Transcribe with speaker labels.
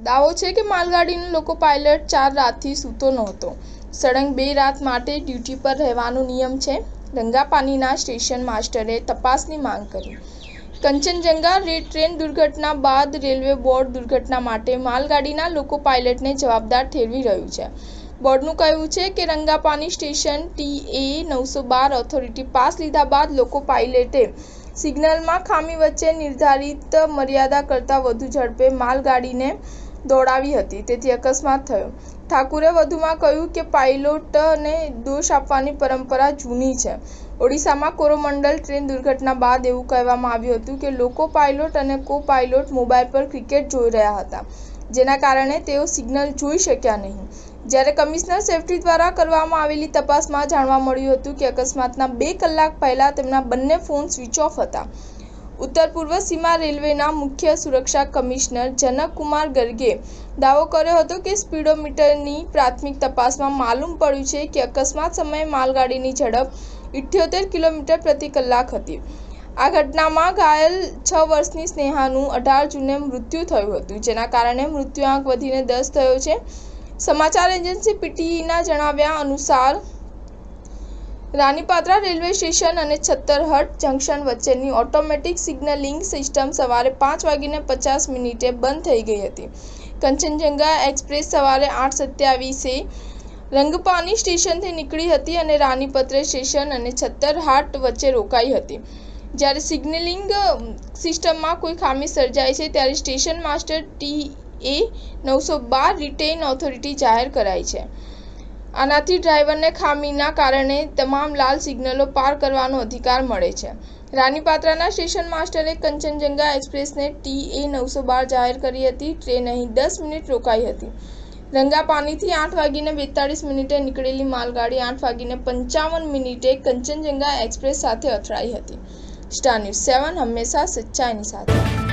Speaker 1: દાવો છે કે માલગાડીનો લોકો પાયલટ 4 રાતથી સૂતો નહોતો. સળંગ 2 રાત માટે ડ્યુટી પર રહેવાનો નિયમ છે. રંગાપાનીના સ્ટેશન માસ્ટરે તપાસની માંગ કરી. કંચનજંગા ટ્રેન દુર્ઘટના બાદ રેલવે બોર્ડ દુર્ઘટના માટે માલગાડીના લોકો પાયલટને જવાબદાર ઠેરવી રહ્યું છે. બોર્ડનું કહેવું છે કે રંગાપાની સ્ટેશન TA-912 ઓથોરિટી પાસ લીધા બાદ લોકો પાયલટે સિગ્નલમાં ખામી વચ્ચે નિર્ધારિત મર્યાદા કરતાં વધુ ઝડપે માલગાડીને દોડાવી હતી, તેથી અકસ્માત થયો. ઠાકુરે વધુમાં કહ્યું કે પાયલોટને દોષ આપવાની પરંપરા જૂની છે. ઓડિશામાં કોરોમંડલ ટ્રેન દુર્ઘટના બાદ એવું કહેવામાં આવ્યું હતું કે લોકો પાયલોટ અને કો-પાયલોટ મોબાઈલ પર ક્રિકેટ જોઈ રહ્યા હતા, જેના કારણે તેઓ સિગ્નલ જોઈ શક્યા નહીં. જ્યારે કમિશનર સેફ્ટી દ્વારા કરવામાં આવેલી તપાસમાં જાણવા મળ્યું હતું કે અકસ્માતના 2 કલાક પહેલા તેમના બંને ફોન સ્વિચ ઓફ હતા. ઉત્તર પૂર્વ સીમા રેલવેના મુખ્ય સુરક્ષા કમિશનર જનકકુમાર ગર્ગે દાવો કર્યો હતો કે સ્પીડોમીટરની પ્રાથમિક તપાસમાં માલુમ પડ્યું છે કે અકસ્માત સમયે માલગાડીની ઝડપ 78 કિલોમીટર પ્રતિ કલાક હતી. આ ઘટનામાં ઘાયલ 6 વર્ષની સ્નેહાનું 18 જૂને મૃત્યુ થયું હતું, જેના કારણે મૃત્યુઆંક વધીને 10 થયો છે. સમાચાર એજન્સી PTEના જણાવ્યા અનુસાર રાનીપાત્રા રેલવે સ્ટેશન અને છત્તરહટ જંકશન વચ્ચેની ઓટોમેટિક સિગ્નલિંગ સિસ્ટમ સવારે 5:50 બંધ થઈ ગઈ હતી. કંચનજંગા એક્સપ્રેસ સવારે 8:27 રંગપાની સ્ટેશનથી નીકળી હતી અને રાનીપત્ર સ્ટેશન અને છત્તરહાટ વચ્ચે રોકાઈ હતી. જ્યારે સિગ્નલિંગ સિસ્ટમમાં કોઈ ખામી સર્જાય છે ત્યારે station master TA-912 retain authority જાહેર કરાઈ છે. આનાથી ડ્રાઈવરને ખામીના કારણે તમામ લાલ સિગ્નલો પાર કરવાનો અધિકાર મળે છે. રાનીપાત્રાના સ્ટેશન માસ્ટરે કંચનજંગા એક્સપ્રેસને TA-912 જાહેર કરી હતી. ટ્રેન અહીં 10 મિનિટ રોકાઈ હતી. રંગાપાનીથી 8:42 નીકળેલી માલગાડી 8:55 કંચનજંગા એક્સપ્રેસ સાથે અથડાઈ હતી. સ્ટાર ન્યૂઝ 7 હંમેશા સચ્ચાઈની સાથે.